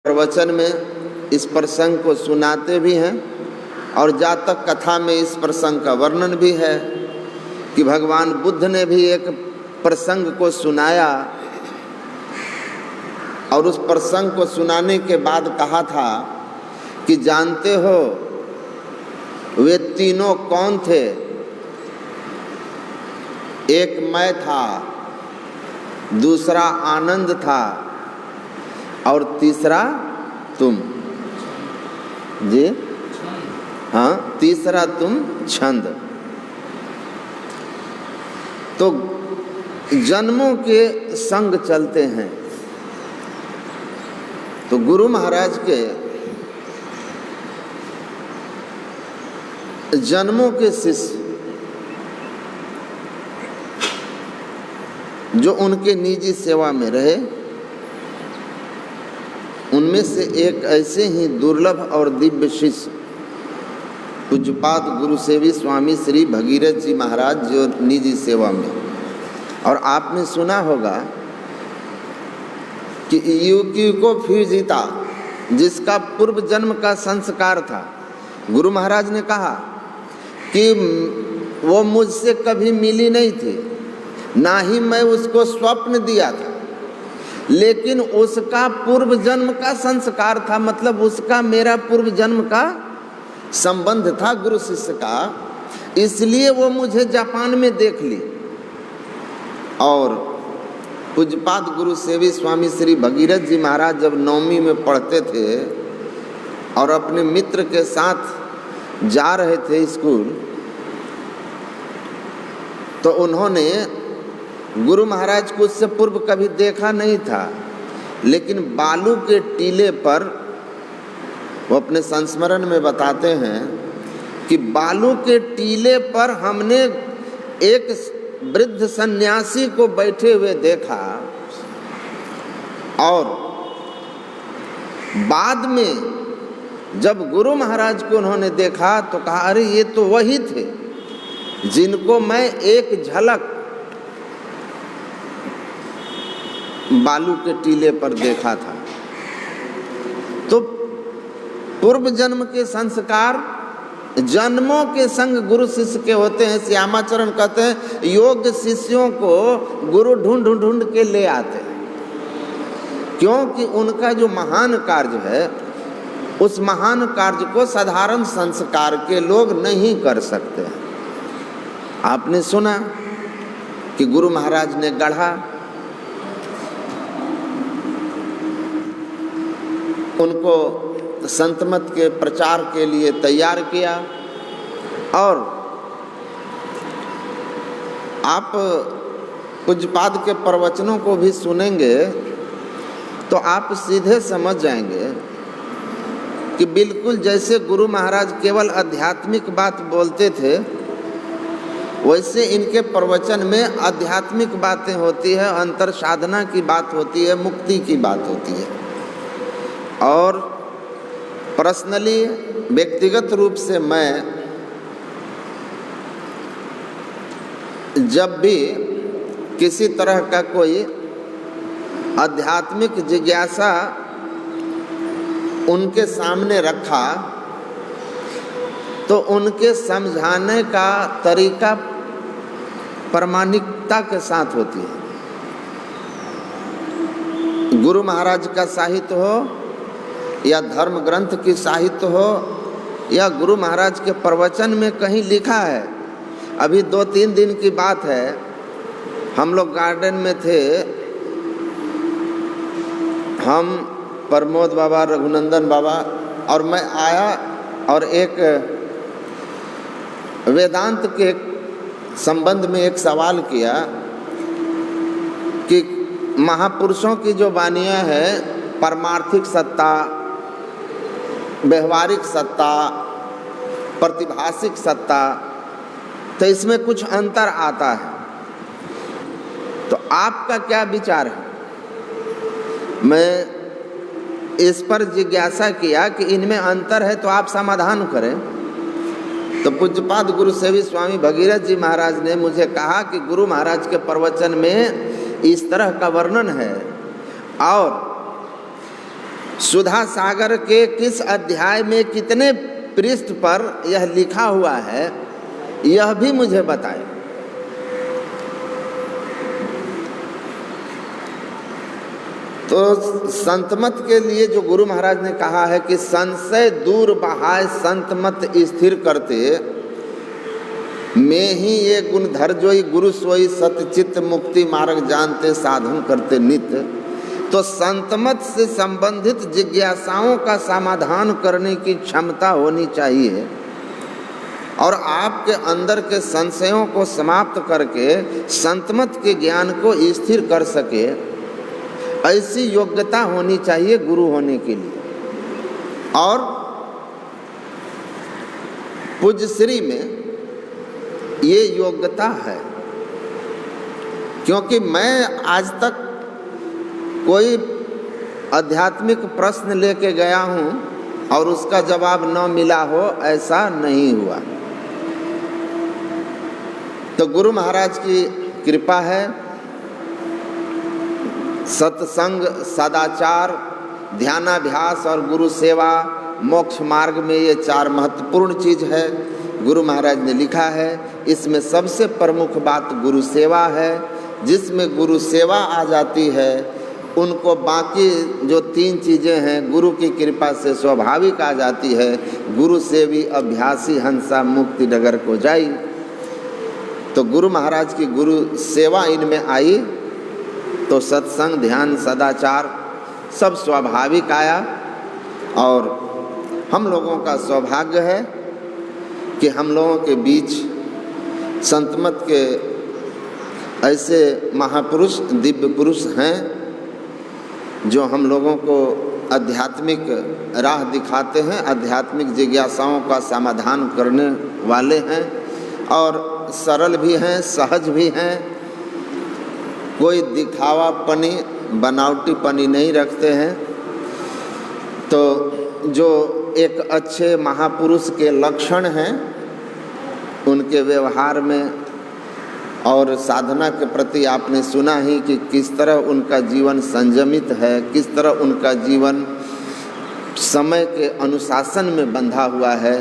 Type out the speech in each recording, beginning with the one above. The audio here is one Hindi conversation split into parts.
प्रवचन में इस प्रसंग को सुनाते भी हैं और जातक कथा में इस प्रसंग का वर्णन भी है कि भगवान बुद्ध ने भी एक प्रसंग को सुनाया और उस प्रसंग को सुनाने के बाद कहा था कि जानते हो वे तीनों कौन थे? एक मैं था, दूसरा आनंद था और तीसरा तुम। जी हाँ, तीसरा तुम छंद। तो जन्मों के संग चलते हैं। तो गुरु महाराज के जन्मों के शिष्य जो उनके निजी सेवा में रहे, उनमें से एक ऐसे ही दुर्लभ और दिव्य शिष्य पूज्यपाद गुरु सेवी स्वामी श्री भगीरथ जी महाराज जो निजी सेवा में। और आपने सुना होगा कि युवको फिर जीता, जिसका पूर्व जन्म का संस्कार था। गुरु महाराज ने कहा कि वो मुझसे कभी मिली नहीं थी, ना ही मैं उसको स्वप्न दिया था, लेकिन उसका पूर्व जन्म का संस्कार था। मतलब उसका मेरा पूर्व जन्म का संबंध था गुरु शिष्य का, इसलिए वो मुझे जापान में देख ली। और पूज्यपाद गुरु सेवी स्वामी श्री भगीरथ जी महाराज जब 9वीं में पढ़ते थे और अपने मित्र के साथ जा रहे थे स्कूल, तो उन्होंने गुरु महाराज को उससे पूर्व कभी देखा नहीं था, लेकिन बालू के टीले पर वो अपने संस्मरण में बताते हैं कि बालू के टीले पर हमने एक वृद्ध सन्यासी को बैठे हुए देखा। और बाद में जब गुरु महाराज को उन्होंने देखा तो कहा, अरे ये तो वही थे जिनको मैं एक झलक बालू के टीले पर देखा था। तो पूर्व जन्म के संस्कार जन्मों के संग गुरु शिष्य के होते हैं। श्यामाचरण कहते हैं योग्य शिष्यों को गुरु ढूंढ ढूंढ के ले आते हैं, क्योंकि उनका जो महान कार्य है उस महान कार्य को साधारण संस्कार के लोग नहीं कर सकते। आपने सुना कि गुरु महाराज ने गढ़ा, उनको संत मत के प्रचार के लिए तैयार किया। और आप पूज्यपाद के प्रवचनों को भी सुनेंगे तो आप सीधे समझ जाएंगे कि बिल्कुल जैसे गुरु महाराज केवल आध्यात्मिक बात बोलते थे, वैसे इनके प्रवचन में आध्यात्मिक बातें होती है, अंतर साधना की बात होती है, मुक्ति की बात होती है। और पर्सनली व्यक्तिगत रूप से मैं जब भी किसी तरह का कोई आध्यात्मिक जिज्ञासा उनके सामने रखा तो उनके समझाने का तरीका प्रामाणिकता के साथ होती है। गुरु महाराज का साहित्य हो या धर्म ग्रंथ की साहित्य हो या गुरु महाराज के प्रवचन में कहीं लिखा है। अभी 2-3 दिन की बात है, हम लोग गार्डन में थे, हम प्रमोद बाबा, रघुनंदन बाबा और मैं आया और एक वेदांत के संबंध में एक सवाल किया कि महापुरुषों की जो वाणियाँ हैं, परमार्थिक सत्ता, व्यवहारिक सत्ता, प्रतिभासिक सत्ता, तो इसमें कुछ अंतर आता है। तो आपका क्या विचार है? मैं इस पर जिज्ञासा किया कि इनमें अंतर है तो आप समाधान करें। तो पूज्यपाद गुरु सेवी स्वामी भगीरथ जी महाराज ने मुझे कहा कि गुरु महाराज के प्रवचन में इस तरह का वर्णन है और सुधा सागर के किस अध्याय में कितने पृष्ठ पर यह लिखा हुआ है, यह भी मुझे बताए। तो संतमत के लिए जो गुरु महाराज ने कहा है कि संशय दूर बहाय संतमत स्थिर करते, में ही ये गुण धर जोई गुरु सोई सतचित्त मुक्ति मार्ग जानते साधन करते नित्य। तो संतमत से संबंधित जिज्ञासाओं का समाधान करने की क्षमता होनी चाहिए और आपके अंदर के संशयों को समाप्त करके संतमत के ज्ञान को स्थिर कर सके, ऐसी योग्यता होनी चाहिए गुरु होने के लिए। और पूज्य श्री में ये योग्यता है, क्योंकि मैं आज तक कोई आध्यात्मिक प्रश्न लेके गया हूँ और उसका जवाब न मिला हो, ऐसा नहीं हुआ। तो गुरु महाराज की कृपा है। सत्संग, सदाचार, ध्यानाभ्यास और गुरु सेवा मोक्ष मार्ग में ये 4 महत्वपूर्ण चीज है, गुरु महाराज ने लिखा है। इसमें सबसे प्रमुख बात गुरु सेवा है। जिसमें गुरु सेवा आ जाती है, उनको बाकी जो 3 चीज़ें हैं गुरु की कृपा से स्वाभाविक आ जाती है। गुरु सेवी अभ्यासी हंसा मुक्ति डगर को जाई। तो गुरु महाराज की गुरु सेवा इनमें आई तो सत्संग, ध्यान, सदाचार सब स्वाभाविक आया। और हम लोगों का सौभाग्य है कि हम लोगों के बीच संतमत के ऐसे महापुरुष, दिव्य पुरुष हैं जो हम लोगों को आध्यात्मिक राह दिखाते हैं, आध्यात्मिक जिज्ञासाओं का समाधान करने वाले हैं और सरल भी हैं, सहज भी हैं। कोई दिखावापनी, बनावटीपनी नहीं रखते हैं। तो जो एक अच्छे महापुरुष के लक्षण हैं, उनके व्यवहार में और साधना के प्रति आपने सुना ही कि किस तरह उनका जीवन संयमित है, किस तरह उनका जीवन समय के अनुशासन में बंधा हुआ है।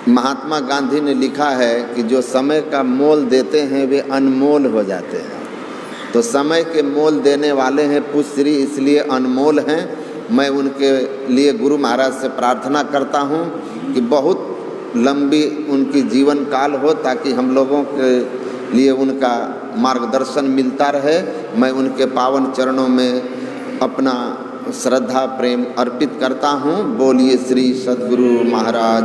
महात्मा गांधी ने लिखा है कि जो समय का मोल देते हैं वे अनमोल हो जाते हैं। तो समय के मोल देने वाले हैं पुष्यश्री, इसलिए अनमोल हैं। मैं उनके लिए गुरु महाराज से प्रार्थना करता हूँ कि बहुत लंबी उनकी जीवन काल हो, ताकि हम लोगों के लिए उनका मार्गदर्शन मिलता रहे। मैं उनके पावन चरणों में अपना श्रद्धा प्रेम अर्पित करता हूँ। बोलिए श्री सद्गुरु महाराज।